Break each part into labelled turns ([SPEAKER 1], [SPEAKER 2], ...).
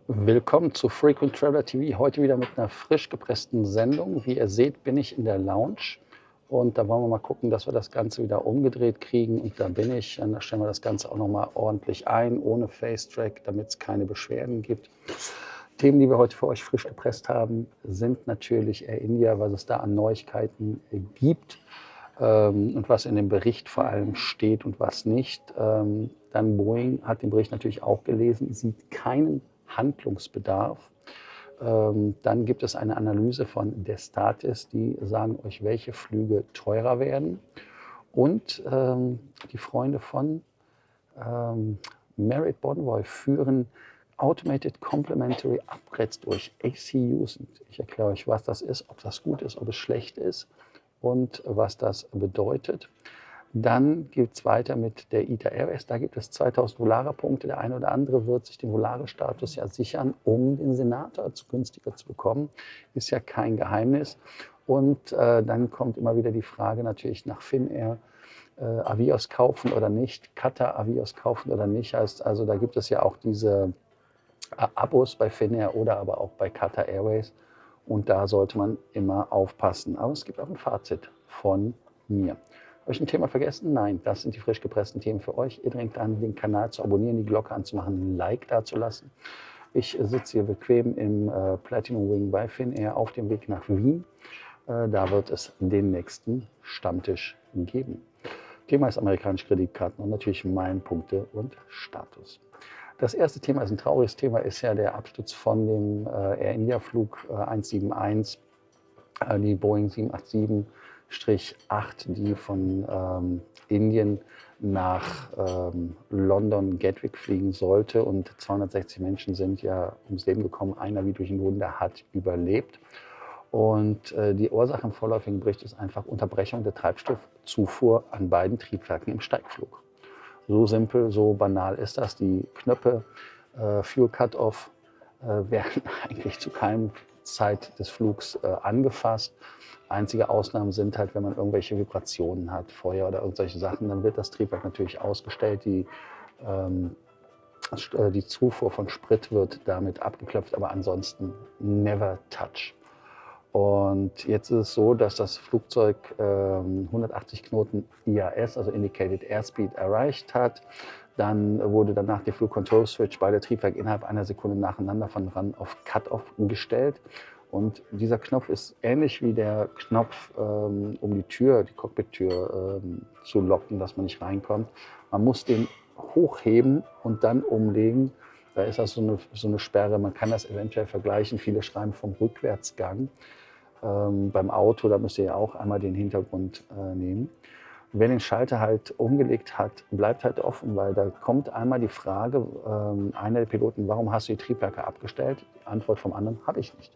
[SPEAKER 1] Willkommen zu Frequent Traveler TV. Heute wieder mit einer frisch gepressten Sendung. Wie ihr seht, bin ich in der Lounge und da wollen wir mal gucken, dass wir das Ganze wieder umgedreht kriegen. Und da bin ich. Dann stellen wir das Ganze auch noch mal ordentlich ein, ohne Face-Track, damit es keine Beschwerden gibt. Themen, die wir heute für euch frisch gepresst haben, sind natürlich Air India, was es da an Neuigkeiten gibt und was in dem Bericht vor allem steht und was nicht. Dann Boeing hat den Bericht natürlich auch gelesen, sieht keinen Handlungsbedarf. Dann gibt es eine Analyse von der Statis, die sagen euch, welche Flüge teurer werden. Und die Freunde von Merit Bonvoy führen Automated Complementary Upgrades durch, ACUs. Und ich erkläre euch, was das ist, ob das gut ist, ob es schlecht ist und was das bedeutet. Dann geht es weiter mit der ITA Airways. Da gibt es 2000 Volarer-Punkte. Der eine oder andere wird sich den Volare-Status ja sichern, um den Senator günstiger zu bekommen. Ist ja kein Geheimnis. Und dann kommt immer wieder die Frage natürlich nach Finnair. Avios kaufen oder nicht, Qatar Avios kaufen oder nicht. Also da gibt es ja auch diese Abos bei Finnair oder aber auch bei Qatar Airways. Und da sollte man immer aufpassen. Aber es gibt auch ein Fazit von mir. Habe ich ein Thema vergessen? Nein, das sind die frisch gepressten Themen für euch. Ihr denkt an, den Kanal zu abonnieren, die Glocke anzumachen, ein Like dazulassen. Ich sitze hier bequem im Platinum Wing bei Finnair auf dem Weg nach Wien. Da wird es den nächsten Stammtisch geben. Thema ist amerikanische Kreditkarten und natürlich Meilenpunkte und Status. Das erste Thema ist ein trauriges Thema, ist ja der Absturz von dem Air India Flug 171, die Boeing 787-8, die von Indien nach London Gatwick fliegen sollte. Und 260 Menschen sind ja ums Leben gekommen. Einer, wie durch ein Wunder, hat überlebt. Und die Ursache im vorläufigen Bericht ist einfach Unterbrechung der Treibstoffzufuhr an beiden Triebwerken im Steigflug. So simpel, so banal ist das. Die Knöpfe Fuel Cut-Off werden eigentlich zu keinem Zeit des Flugs angefasst. Einzige Ausnahmen sind halt, wenn man irgendwelche Vibrationen hat, Feuer oder irgendwelche Sachen, dann wird das Triebwerk natürlich ausgestellt. Die Zufuhr von Sprit wird damit abgeklopft, aber ansonsten never touch. Und jetzt ist es so, dass das Flugzeug 180 Knoten IAS, also Indicated Airspeed, erreicht hat. Dann wurde danach der Flug Control Switch bei der Triebwerk innerhalb einer Sekunde nacheinander von Run auf Cut-Off gestellt. Und dieser Knopf ist ähnlich wie der Knopf, um die Tür, die Cockpit-Tür zu locken, dass man nicht reinkommt. Man muss den hochheben und dann umlegen. Da ist das so eine Sperre. Man kann das eventuell vergleichen. Viele schreiben vom Rückwärtsgang. Beim Auto, da müsst ihr ja auch einmal den Hintergrund nehmen. Wer den Schalter halt umgelegt hat, bleibt halt offen, weil da kommt einmal die Frage, einer der Piloten, warum hast du die Triebwerke abgestellt? Die Antwort vom anderen, habe ich nicht.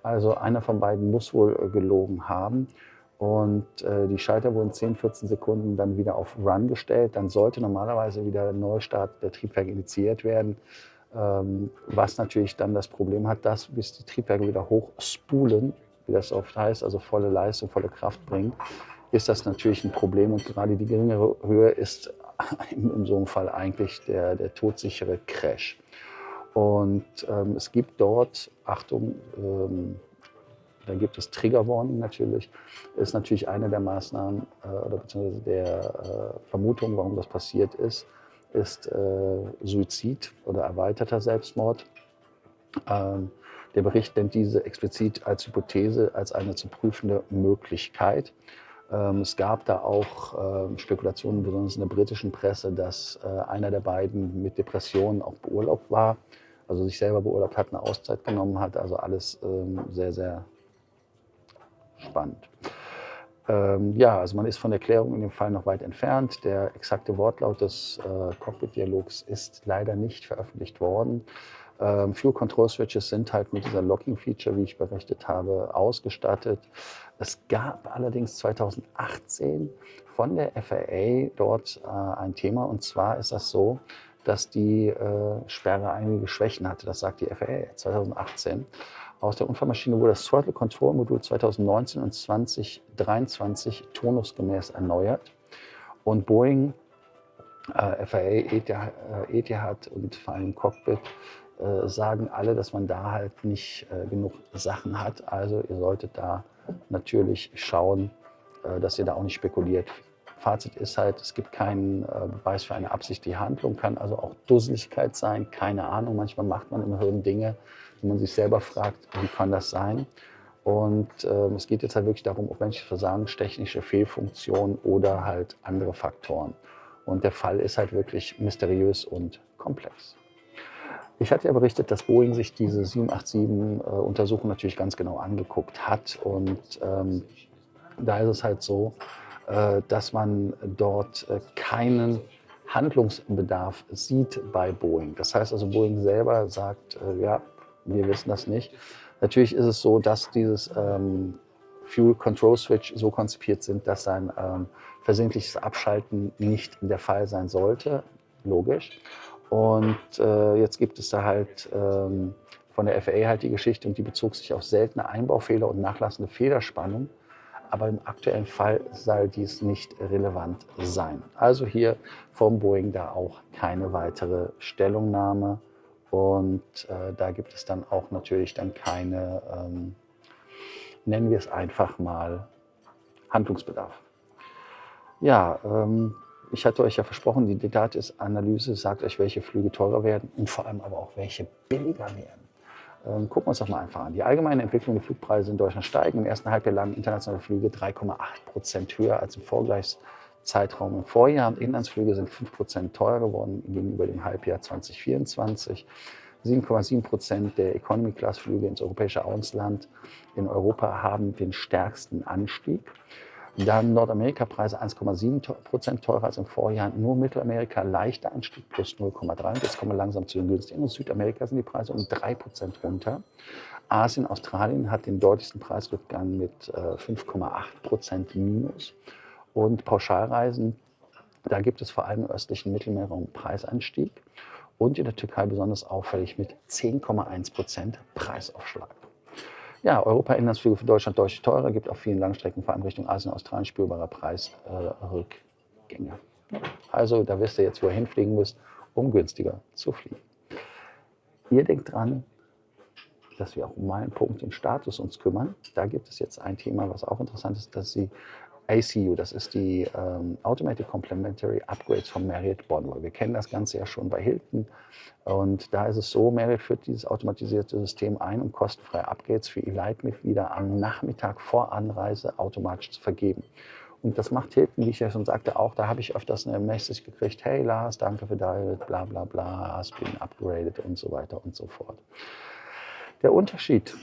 [SPEAKER 1] Also einer von beiden muss wohl gelogen haben. Und die Schalter wurden 10, 14 Sekunden dann wieder auf Run gestellt. Dann sollte normalerweise wieder ein Neustart der Triebwerke initiiert werden. Was natürlich dann das Problem hat, dass bis die Triebwerke wieder hochspulen, wie das oft heißt, also volle Leistung, volle Kraft bringen, ist das natürlich ein Problem. Und gerade die geringere Höhe ist in so einem Fall eigentlich der todsichere Crash. Und es gibt dort, Achtung, da gibt es Trigger Warning natürlich, ist natürlich eine der Maßnahmen oder beziehungsweise der Vermutung, warum das passiert ist Suizid oder erweiterter Selbstmord. Der Bericht nennt diese explizit als Hypothese, als eine zu prüfende Möglichkeit. Es gab da auch Spekulationen, besonders in der britischen Presse, dass einer der beiden mit Depressionen auch beurlaubt war, also sich selber beurlaubt hat, eine Auszeit genommen hat. Also alles sehr, sehr spannend. Ja, also man ist von der Klärung in dem Fall noch weit entfernt. Der exakte Wortlaut des Cockpit-Dialogs ist leider nicht veröffentlicht worden. Fuel Control Switches sind halt mit dieser Locking-Feature, wie ich berichtet habe, ausgestattet. Es gab allerdings 2018 von der FAA dort ein Thema, und zwar ist das so, dass die Sperre einige Schwächen hatte. Das sagt die FAA 2018. Aus der Unfallmaschine wurde das Throttle Control Modul 2019 und 2023 turnusgemäß erneuert. Und Boeing FAA, Etihad und vor allem Cockpit sagen alle, dass man da halt nicht genug Sachen hat. Also ihr solltet da natürlich schauen, dass ihr da auch nicht spekuliert. Fazit ist halt, es gibt keinen Beweis für eine absichtliche Handlung, kann also auch Dusseligkeit sein, keine Ahnung. Manchmal macht man im Hirn Dinge, wo man sich selber fragt, wie kann das sein? Und es geht jetzt halt wirklich darum, ob menschliches Versagen, technische Fehlfunktion oder halt andere Faktoren. Und der Fall ist halt wirklich mysteriös und komplex. Ich hatte ja berichtet, dass Boeing sich diese 787-Untersuchung natürlich ganz genau angeguckt hat. Und da ist es halt so, dass man dort keinen Handlungsbedarf sieht bei Boeing. Das heißt also, Boeing selber sagt, ja, wir wissen das nicht. Natürlich ist es so, dass dieses Fuel Control Switch so konzipiert sind, dass ein versehentliches Abschalten nicht der Fall sein sollte, logisch. Und jetzt gibt es da halt von der FAA halt die Geschichte und die bezog sich auf seltene Einbaufehler und nachlassende Federspannung. Aber im aktuellen Fall soll dies nicht relevant sein. Also hier vom Boeing da auch keine weitere Stellungnahme. Und da gibt es dann auch natürlich dann keine, nennen wir es einfach mal, Handlungsbedarf. Ja, ich hatte euch ja versprochen, die Detatis-Analyse sagt euch, welche Flüge teurer werden und vor allem aber auch welche billiger werden. Gucken wir uns das mal einfach an. Die allgemeine Entwicklung der Flugpreise in Deutschland steigen. Im ersten Halbjahr lagen internationale Flüge 3,8% höher als im Vorgleichszeitraum im Vorjahr. Und Inlandsflüge sind 5% teurer geworden gegenüber dem Halbjahr 2024. 7,7% der Economy-Class-Flüge ins europäische Ausland in Europa haben den stärksten Anstieg. Dann Nordamerika-Preise 1,7% teurer als im Vorjahr. Nur Mittelamerika leichter Anstieg plus 0,3. Jetzt kommen wir langsam zu den günstigen. In Südamerika sind die Preise um 3% runter. Asien, Australien hat den deutlichsten Preisrückgang mit 5,8% minus. Und Pauschalreisen, da gibt es vor allem im östlichen Mittelmeerraum Preisanstieg. Und in der Türkei besonders auffällig mit 10,1% Preisaufschlag. Ja, Europa-Inlandsflüge für Deutschland deutlich teurer, gibt auf vielen Langstrecken, vor allem Richtung Asien, Australien, spürbare Preisrückgänge. Also da wisst ihr jetzt, wo ihr hinfliegen müsst, um günstiger zu fliegen. Ihr denkt dran, dass wir auch um meinen Punkt und Status uns kümmern. Da gibt es jetzt ein Thema, was auch interessant ist, dass die ACU, das ist die Automatic Complementary Upgrades von Marriott Bonvoy. Wir kennen das Ganze ja schon bei Hilton. Und da ist es so, Marriott führt dieses automatisierte System ein, um kostenfreie Upgrades für Elite-Mitglieder am Nachmittag vor Anreise automatisch zu vergeben. Und das macht Hilton, wie ich ja schon sagte, auch. Da habe ich öfters eine Message gekriegt, hey Lars, danke für dein bla bla bla, hast been upgraded und so weiter und so fort. Der Unterschied,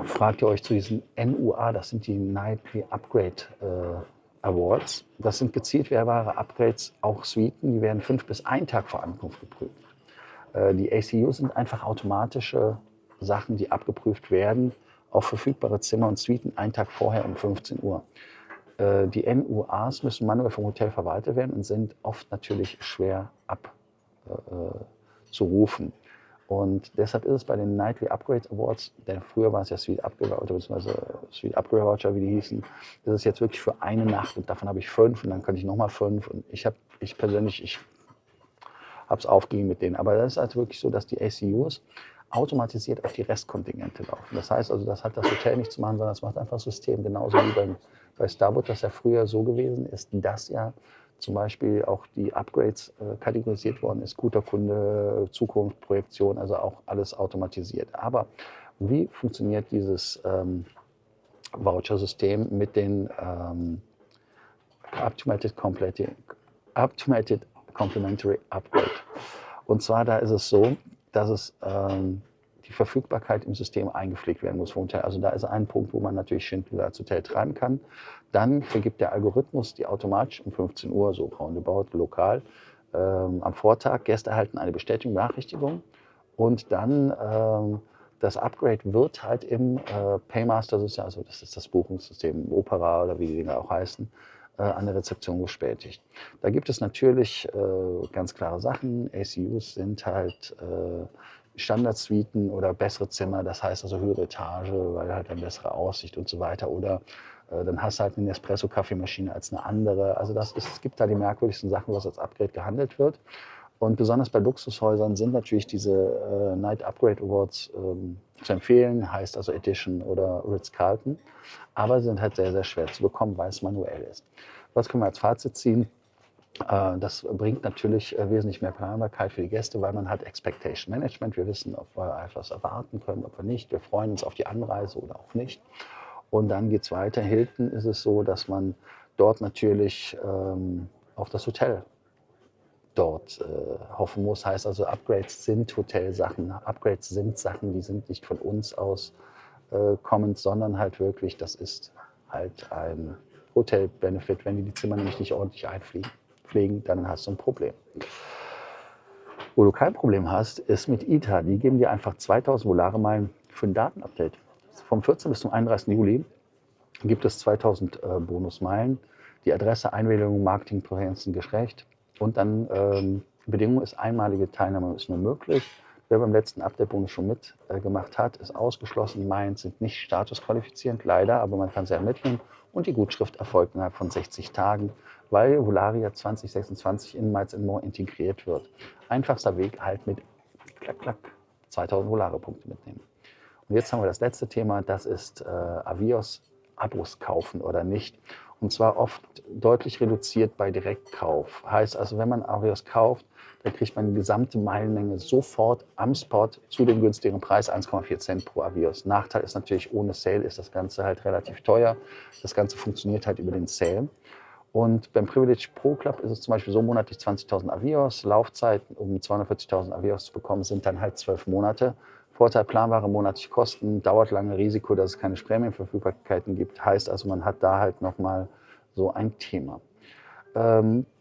[SPEAKER 1] fragt ihr euch zu diesen NUA, das sind die Nightly Upgrade Awards. Das sind gezielt wählbare Upgrades, auch Suiten, die werden 5 bis 1 Tag vor Ankunft geprüft. Die ACU sind einfach automatische Sachen, die abgeprüft werden auf verfügbare Zimmer und Suiten 1 Tag vorher um 15 Uhr. Die NUAs müssen manuell vom Hotel verwaltet werden und sind oft natürlich schwer abzurufen. Und deshalb ist es bei den Nightly Upgrade Awards, denn früher war es ja Suite Upgrade Voucher, beziehungsweise Suite Upgrade Voucher, wie die hießen, ist es jetzt wirklich für eine Nacht und davon habe ich 5 und dann könnte ich nochmal 5 und ich persönlich habe es aufgegeben mit denen. Aber das ist halt wirklich so, dass die ACUs automatisiert auf die Restkontingente laufen. Das heißt also, das hat das Hotel nicht zu machen, sondern das macht einfach das System, genauso wie bei Starwood, das ja früher so gewesen ist, dass ja zum Beispiel auch die Upgrades kategorisiert worden ist, guter Kunde, Zukunft, Projektion, also auch alles automatisiert. Aber wie funktioniert dieses Voucher-System mit den Automated Complementary Upgrade? Und zwar da ist es so, dass es die Verfügbarkeit im System eingepflegt werden muss vom Hotel. Also da ist ein Punkt, wo man natürlich Schindler als Hotel treiben kann. Dann vergibt der Algorithmus die automatisch um 15 Uhr, so roundabout, lokal, am Vortag. Gäste erhalten eine Bestätigung, Benachrichtigung und dann das Upgrade wird halt im Paymaster-System, also das ist das Buchungssystem, Opera oder wie die Dinger auch heißen, an der Rezeption bestätigt. Da gibt es natürlich ganz klare Sachen. ACUs sind halt Standardsuiten oder bessere Zimmer, das heißt also höhere Etage, weil halt eine bessere Aussicht und so weiter. Oder Dann hast du halt eine Nespresso-Kaffeemaschine als eine andere. Also es gibt da die merkwürdigsten Sachen, was als Upgrade gehandelt wird. Und besonders bei Luxushäusern sind natürlich diese Night Upgrade Awards zu empfehlen, heißt also Edition oder Ritz-Carlton. Aber sie sind halt sehr, sehr schwer zu bekommen, weil es manuell ist. Was können wir als Fazit ziehen? Das bringt natürlich wesentlich mehr Planbarkeit für die Gäste, weil man hat Expectation Management. Wir wissen, ob wir etwas erwarten können, ob wir nicht. Wir freuen uns auf die Anreise oder auch nicht. Und dann geht es weiter. Hilton ist es so, dass man dort natürlich auf das Hotel dort hoffen muss. Heißt also, Upgrades sind Hotelsachen. Upgrades sind Sachen, die sind nicht von uns aus kommend, sondern halt wirklich, das ist halt ein Hotel-Benefit. Wenn die Zimmer nämlich nicht ordentlich einpflegen, dann hast du ein Problem. Wo du kein Problem hast, ist mit ITA. Die geben dir einfach 2000 Volare-Meilen für ein Datenupdate. Vom 14. bis zum 31. Juli gibt es 2000 Bonusmeilen. Die Adresse, Einwilligung, Marketingpräferenzen geschlecht. Und dann Bedingung ist, einmalige Teilnahme ist nur möglich. Wer beim letzten Update-Bonus schon mitgemacht hat, ist ausgeschlossen. Meilen sind nicht statusqualifizierend, leider, aber man kann sie ermitteln. Und die Gutschrift erfolgt innerhalb von 60 Tagen, weil Volaria 2026 in Miles & More integriert wird. Einfachster Weg halt mit klack, klack 2000 Volare-Punkte mitnehmen. Und jetzt haben wir das letzte Thema, das ist Avios, Abos kaufen oder nicht. Und zwar oft deutlich reduziert bei Direktkauf. Heißt also, wenn man Avios kauft, dann kriegt man die gesamte Meilenmenge sofort am Spot zu dem günstigeren Preis, 1,4 Cent pro Avios. Nachteil ist natürlich, ohne Sale ist das Ganze halt relativ teuer. Das Ganze funktioniert halt über den Sale. Und beim Privilege Pro Club ist es zum Beispiel so, monatlich 20.000 Avios. Laufzeiten, um 240.000 Avios zu bekommen, sind dann halt 12 Monate. Vorteil, planbare monatliche Kosten, dauert lange, Risiko, dass es keine Prämienverfügbarkeiten gibt. Heißt also, man hat da halt nochmal so ein Thema.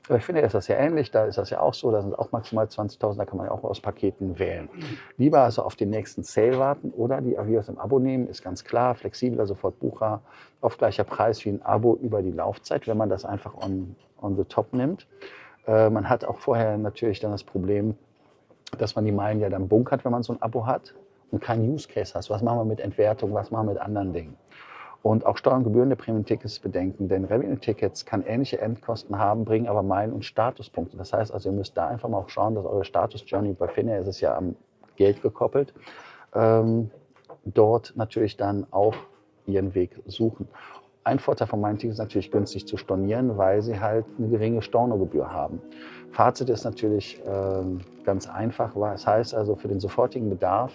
[SPEAKER 1] Ich finde, ist das ja ähnlich, da ist das ja auch so, da sind auch maximal 20.000, da kann man ja auch aus Paketen wählen. Lieber also auf den nächsten Sale warten oder die Avios im Abo nehmen, ist ganz klar, flexibler, sofort buchbar, auf gleicher Preis wie ein Abo über die Laufzeit, wenn man das einfach on the top nimmt. Man hat auch vorher natürlich dann das Problem, dass man die Meilen ja dann bunkert, wenn man so ein Abo hat und keinen Use Case hat. Was machen wir mit Entwertung, was machen wir mit anderen Dingen? Und auch Steuern und Gebühren der Premium-Tickets bedenken, denn Revenue-Tickets kann ähnliche Endkosten haben, bringen aber Meilen- und Statuspunkte. Das heißt also, ihr müsst da einfach mal auch schauen, dass eure Status-Journey, bei Finnair ist es ja am Geld gekoppelt, dort natürlich dann auch ihren Weg suchen. Ein Vorteil von meinen Tickets ist natürlich günstig zu stornieren, weil sie halt eine geringe Stornogebühr haben. Fazit ist natürlich ganz einfach, das heißt also, für den sofortigen Bedarf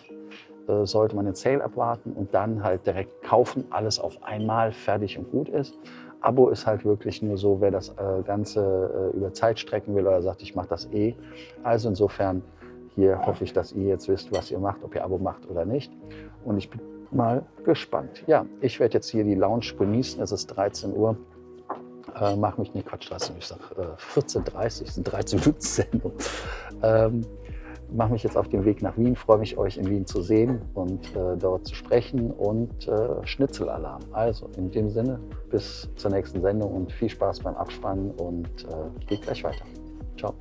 [SPEAKER 1] sollte man den Sale abwarten und dann halt direkt kaufen, alles auf einmal fertig und gut ist. Abo ist halt wirklich nur so, wer das Ganze über Zeit strecken will oder sagt, ich mache das eh. Also insofern, hier hoffe ich, dass ihr jetzt wisst, was ihr macht, ob ihr Abo macht oder nicht. Und ich bin mal gespannt. Ja, ich werde jetzt hier die Lounge genießen, es ist 13 Uhr. Mach mich nicht, Quatsch, ich sag 14:30 Uhr, sind 13 Minuten Sendung. Mache mich jetzt auf den Weg nach Wien, freue mich, euch in Wien zu sehen und dort zu sprechen und Schnitzelalarm. Also in dem Sinne, bis zur nächsten Sendung und viel Spaß beim Abspannen und geht gleich weiter. Ciao.